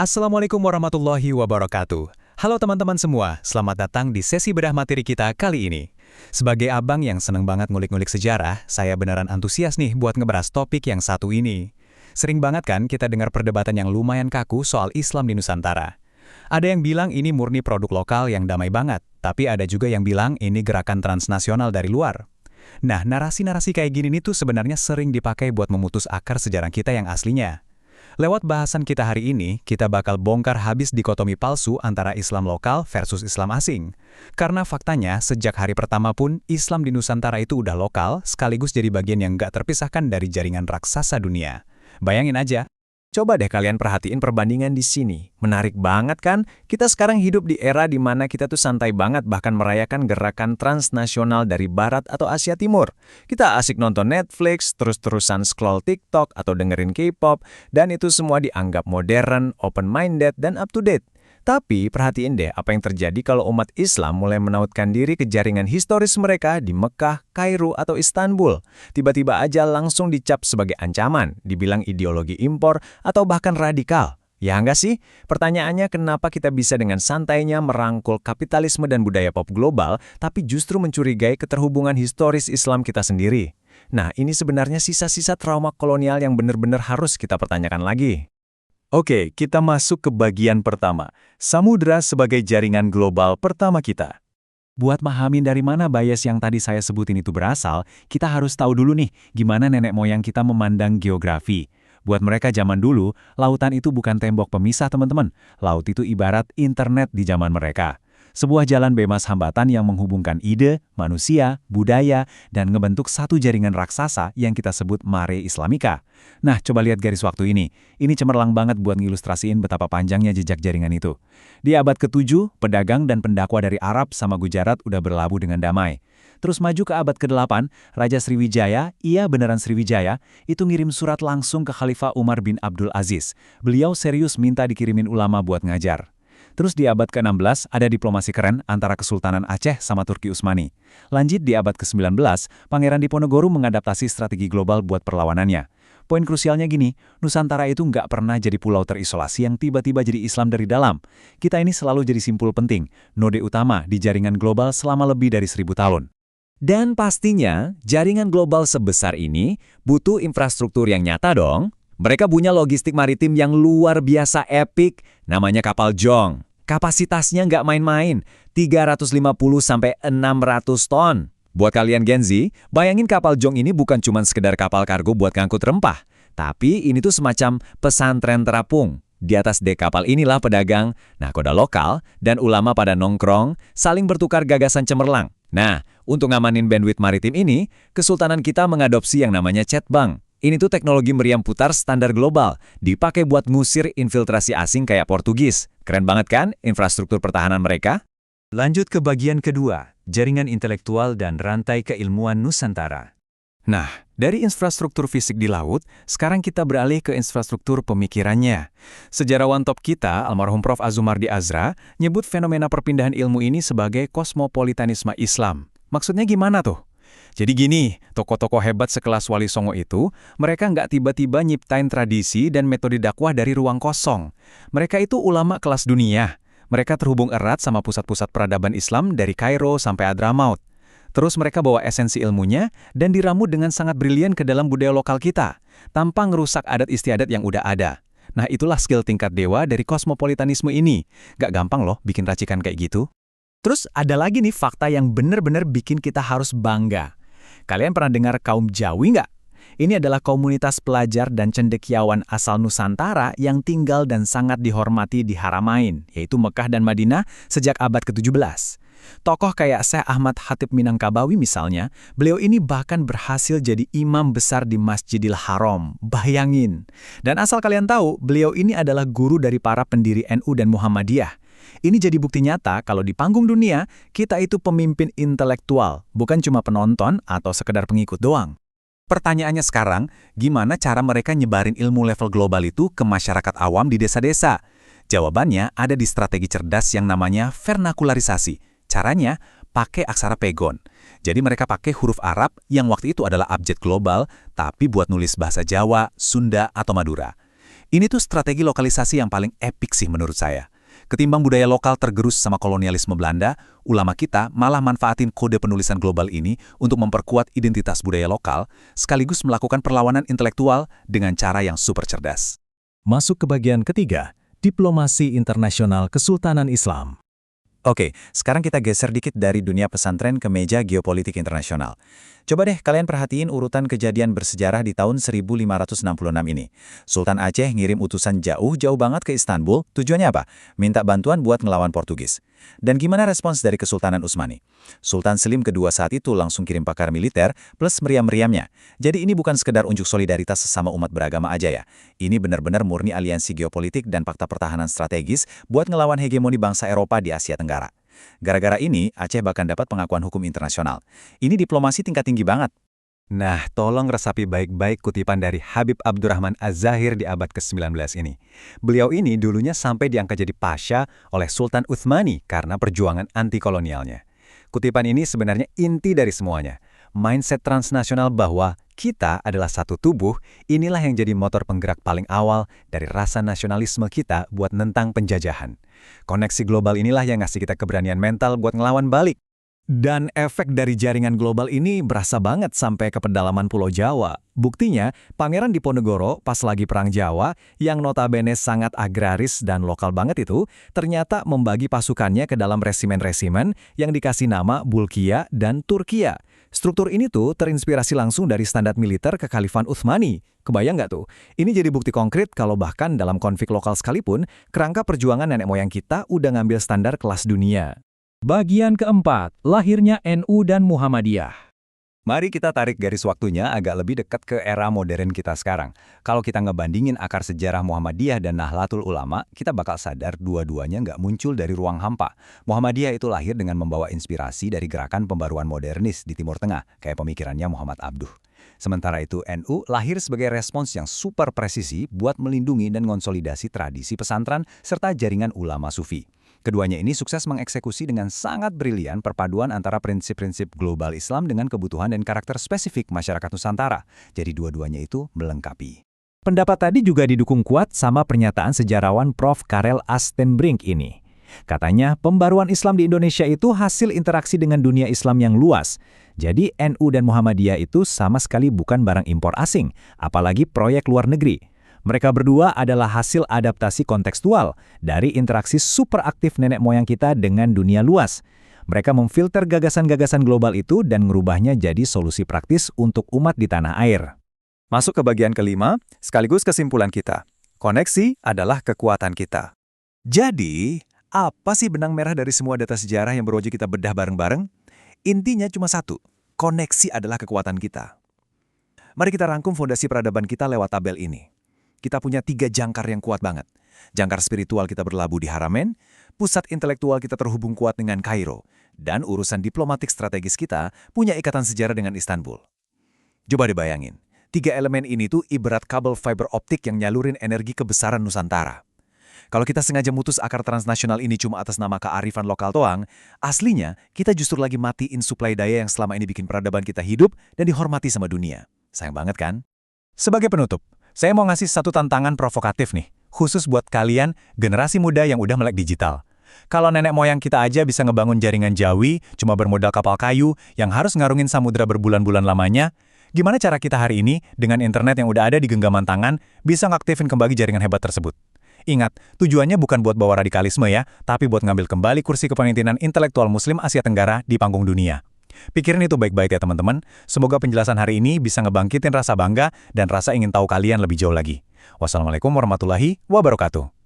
Assalamualaikum warahmatullahi wabarakatuh. Halo teman-teman semua, selamat datang di sesi bedah materi kita kali ini. Sebagai abang yang seneng banget ngulik-ngulik sejarah, saya beneran antusias nih buat ngebahas topik yang satu ini. Sering banget kan kita dengar perdebatan yang lumayan kaku soal Islam di Nusantara. Ada yang bilang ini murni produk lokal yang damai banget, tapi ada juga yang bilang ini gerakan transnasional dari luar. Nah, narasi-narasi kayak gini nih tuh sebenarnya sering dipakai buat memutus akar sejarah kita yang aslinya. Lewat bahasan kita hari ini, kita bakal bongkar habis dikotomi palsu antara Islam lokal versus Islam asing. Karena faktanya, sejak hari pertama pun, Islam di Nusantara itu udah lokal, sekaligus jadi bagian yang nggak terpisahkan dari jaringan raksasa dunia. Bayangin aja. Coba deh kalian perhatiin perbandingan di sini. Menarik banget kan? Kita sekarang hidup di era di mana kita tuh santai banget bahkan merayakan gerakan transnasional dari Barat atau Asia Timur. Kita asik nonton Netflix, terus-terusan scroll TikTok atau dengerin K-pop, dan itu semua dianggap modern, open-minded, dan up-to-date. Tapi perhatiin deh apa yang terjadi kalau umat Islam mulai menautkan diri ke jaringan historis mereka di Mekah, Kairo, atau Istanbul. Tiba-tiba aja langsung dicap sebagai ancaman, dibilang ideologi impor, atau bahkan radikal. Ya nggak sih? Pertanyaannya kenapa kita bisa dengan santainya merangkul kapitalisme dan budaya pop global, tapi justru mencurigai keterhubungan historis Islam kita sendiri? Nah, ini sebenarnya sisa-sisa trauma kolonial yang benar-benar harus kita pertanyakan lagi. Oke, kita masuk ke bagian pertama. Samudra sebagai jaringan global pertama kita. Buat mahamin dari mana bias yang tadi saya sebutin itu berasal, kita harus tahu dulu nih gimana nenek moyang kita memandang geografi. Buat mereka zaman dulu, lautan itu bukan tembok pemisah teman-teman. Laut itu ibarat internet di zaman mereka. Sebuah jalan bebas hambatan yang menghubungkan ide, manusia, budaya, dan ngebentuk satu jaringan raksasa yang kita sebut Mare Islamika. Nah, coba lihat garis waktu ini. Ini cemerlang banget buat ngilustrasiin betapa panjangnya jejak jaringan itu. Di abad ke-7, pedagang dan pendakwa dari Arab sama Gujarat udah berlabuh dengan damai. Terus maju ke abad ke-8, Raja Sriwijaya, iya beneran Sriwijaya, itu ngirim surat langsung ke Khalifah Umar bin Abdul Aziz. Beliau serius minta dikirimin ulama buat ngajar. Terus di abad ke-16 ada diplomasi keren antara Kesultanan Aceh sama Turki Utsmani. Lanjut di abad ke-19, Pangeran Diponegoro mengadaptasi strategi global buat perlawanannya. Poin krusialnya gini, Nusantara itu nggak pernah jadi pulau terisolasi yang tiba-tiba jadi Islam dari dalam. Kita ini selalu jadi simpul penting, node utama di jaringan global selama lebih dari 1000 tahun. Dan pastinya, jaringan global sebesar ini butuh infrastruktur yang nyata dong. Mereka punya logistik maritim yang luar biasa epik, namanya kapal Jong. Kapasitasnya nggak main-main, 350-600 ton. Buat kalian Gen Z, bayangin kapal Jong ini bukan cuma sekedar kapal kargo buat ngangkut rempah, tapi ini tuh semacam pesantren terapung. Di atas dek kapal inilah pedagang, nakoda lokal, dan ulama pada nongkrong, saling bertukar gagasan cemerlang. Nah, untuk ngamanin bandwidth maritim ini, Kesultanan kita mengadopsi yang namanya Cetbang. Ini tuh teknologi meriam putar standar global, dipakai buat ngusir infiltrasi asing kayak Portugis. Keren banget kan infrastruktur pertahanan mereka? Lanjut ke bagian kedua, jaringan intelektual dan rantai keilmuan Nusantara. Nah, dari infrastruktur fisik di laut, sekarang kita beralih ke infrastruktur pemikirannya. Sejarawan top kita, almarhum Prof. Azumardi Azra, nyebut fenomena perpindahan ilmu ini sebagai kosmopolitanisme Islam. Maksudnya gimana tuh? Jadi gini, tokoh-tokoh hebat sekelas Wali Songo itu, mereka nggak tiba-tiba nyiptain tradisi dan metode dakwah dari ruang kosong. Mereka itu ulama kelas dunia. Mereka terhubung erat sama pusat-pusat peradaban Islam dari Kairo sampai Hadramaut. Terus mereka bawa esensi ilmunya dan diramu dengan sangat brilian ke dalam budaya lokal kita, tanpa ngerusak adat istiadat yang udah ada. Nah, itulah skill tingkat dewa dari kosmopolitanisme ini. Gak gampang loh bikin racikan kayak gitu. Terus ada lagi nih fakta yang benar-benar bikin kita harus bangga. Kalian pernah dengar kaum Jawi nggak? Ini adalah komunitas pelajar dan cendekiawan asal Nusantara yang tinggal dan sangat dihormati di Haramain, yaitu Mekah dan Madinah sejak abad ke-17. Tokoh kayak Syekh Ahmad Khatib Minangkabawi misalnya, beliau ini bahkan berhasil jadi imam besar di Masjidil Haram. Bayangin. Dan asal kalian tahu, beliau ini adalah guru dari para pendiri NU dan Muhammadiyah. Ini jadi bukti nyata kalau di panggung dunia, kita itu pemimpin intelektual, bukan cuma penonton atau sekedar pengikut doang. Pertanyaannya sekarang, gimana cara mereka nyebarin ilmu level global itu ke masyarakat awam di desa-desa? Jawabannya ada di strategi cerdas yang namanya vernakularisasi. Caranya, pakai aksara pegon. Jadi mereka pakai huruf Arab yang waktu itu adalah abjad global, tapi buat nulis bahasa Jawa, Sunda, atau Madura. Ini tuh strategi lokalisasi yang paling epik sih menurut saya. Ketimbang budaya lokal tergerus sama kolonialisme Belanda, ulama kita malah manfaatin kode penulisan global ini untuk memperkuat identitas budaya lokal, sekaligus melakukan perlawanan intelektual dengan cara yang super cerdas. Masuk ke bagian ketiga, diplomasi internasional Kesultanan Islam. Oke, sekarang kita geser dikit dari dunia pesantren ke meja geopolitik internasional. Coba deh kalian perhatiin urutan kejadian bersejarah di tahun 1566 ini. Sultan Aceh ngirim utusan jauh-jauh banget ke Istanbul, tujuannya apa? Minta bantuan buat ngelawan Portugis. Dan gimana respons dari Kesultanan Utsmani? Sultan Selim kedua saat itu langsung kirim pakar militer plus meriam-meriamnya. Jadi ini bukan sekedar unjuk solidaritas sesama umat beragama aja ya. Ini benar-benar murni aliansi geopolitik dan fakta pertahanan strategis buat ngelawan hegemoni bangsa Eropa di Asia Tenggara. Gara-gara ini, Aceh bahkan dapat pengakuan hukum internasional. Ini diplomasi tingkat tinggi banget. Nah, tolong resapi baik-baik kutipan dari Habib Abdurrahman Az-Zahir di abad ke-19 ini. Beliau ini dulunya sampai diangkat jadi pasha oleh Sultan Utsmani karena perjuangan anti-kolonialnya. Kutipan ini sebenarnya inti dari semuanya. Mindset transnasional bahwa kita adalah satu tubuh, inilah yang jadi motor penggerak paling awal dari rasa nasionalisme kita buat nentang penjajahan. Koneksi global inilah yang ngasih kita keberanian mental buat ngelawan balik. Dan efek dari jaringan global ini berasa banget sampai ke pedalaman Pulau Jawa. Buktinya, Pangeran Diponegoro pas lagi Perang Jawa, yang notabene sangat agraris dan lokal banget itu, ternyata membagi pasukannya ke dalam resimen-resimen yang dikasih nama Bulkia dan Turkia. Struktur ini tuh terinspirasi langsung dari standar militer Kekhalifan Utsmani. Kebayang nggak tuh? Ini jadi bukti konkret kalau bahkan dalam konflik lokal sekalipun, kerangka perjuangan nenek moyang kita udah ngambil standar kelas dunia. Bagian keempat, lahirnya NU dan Muhammadiyah. Mari kita tarik garis waktunya agak lebih dekat ke era modern kita sekarang. Kalau kita ngebandingin akar sejarah Muhammadiyah dan Nahdlatul Ulama, kita bakal sadar dua-duanya nggak muncul dari ruang hampa. Muhammadiyah itu lahir dengan membawa inspirasi dari gerakan pembaruan modernis di Timur Tengah, kayak pemikirannya Muhammad Abduh. Sementara itu NU lahir sebagai respons yang super presisi buat melindungi dan konsolidasi tradisi pesantren serta jaringan ulama sufi. Keduanya ini sukses mengeksekusi dengan sangat brilian perpaduan antara prinsip-prinsip global Islam dengan kebutuhan dan karakter spesifik masyarakat Nusantara. Jadi dua-duanya itu melengkapi. Pendapat tadi juga didukung kuat sama pernyataan sejarawan Prof. Karel Astenbrink ini. Katanya, pembaruan Islam di Indonesia itu hasil interaksi dengan dunia Islam yang luas. Jadi NU dan Muhammadiyah itu sama sekali bukan barang impor asing, apalagi proyek luar negeri. Mereka berdua adalah hasil adaptasi kontekstual dari interaksi super aktif nenek moyang kita dengan dunia luas. Mereka memfilter gagasan-gagasan global itu dan merubahnya jadi solusi praktis untuk umat di tanah air. Masuk ke bagian kelima, sekaligus kesimpulan kita. Koneksi adalah kekuatan kita. Jadi, apa sih benang merah dari semua data sejarah yang berojo kita bedah bareng-bareng? Intinya cuma satu, koneksi adalah kekuatan kita. Mari kita rangkum fondasi peradaban kita lewat tabel ini. Kita punya 3 jangkar yang kuat banget. Jangkar spiritual kita berlabuh di Haramain, pusat intelektual kita terhubung kuat dengan Kairo, dan urusan diplomatik strategis kita punya ikatan sejarah dengan Istanbul. Coba dibayangin, 3 elemen ini tuh ibarat kabel fiber optik yang nyalurin energi kebesaran Nusantara. Kalau kita sengaja mutus akar transnasional ini cuma atas nama kearifan lokal doang, aslinya kita justru lagi matiin suplai daya yang selama ini bikin peradaban kita hidup dan dihormati sama dunia. Sayang banget kan? Sebagai penutup, saya mau ngasih satu tantangan provokatif nih, khusus buat kalian generasi muda yang udah melek digital. Kalau nenek moyang kita aja bisa ngebangun jaringan Jawi cuma bermodal kapal kayu yang harus ngarungin samudera berbulan-bulan lamanya, gimana cara kita hari ini dengan internet yang udah ada di genggaman tangan bisa ngaktifin kembali jaringan hebat tersebut? Ingat, tujuannya bukan buat bawa radikalisme ya, tapi buat ngambil kembali kursi kepemimpinan intelektual Muslim Asia Tenggara di panggung dunia. Pikirin itu baik-baik ya teman-teman. Semoga penjelasan hari ini bisa ngebangkitin rasa bangga dan rasa ingin tahu kalian lebih jauh lagi. Wassalamualaikum warahmatullahi wabarakatuh.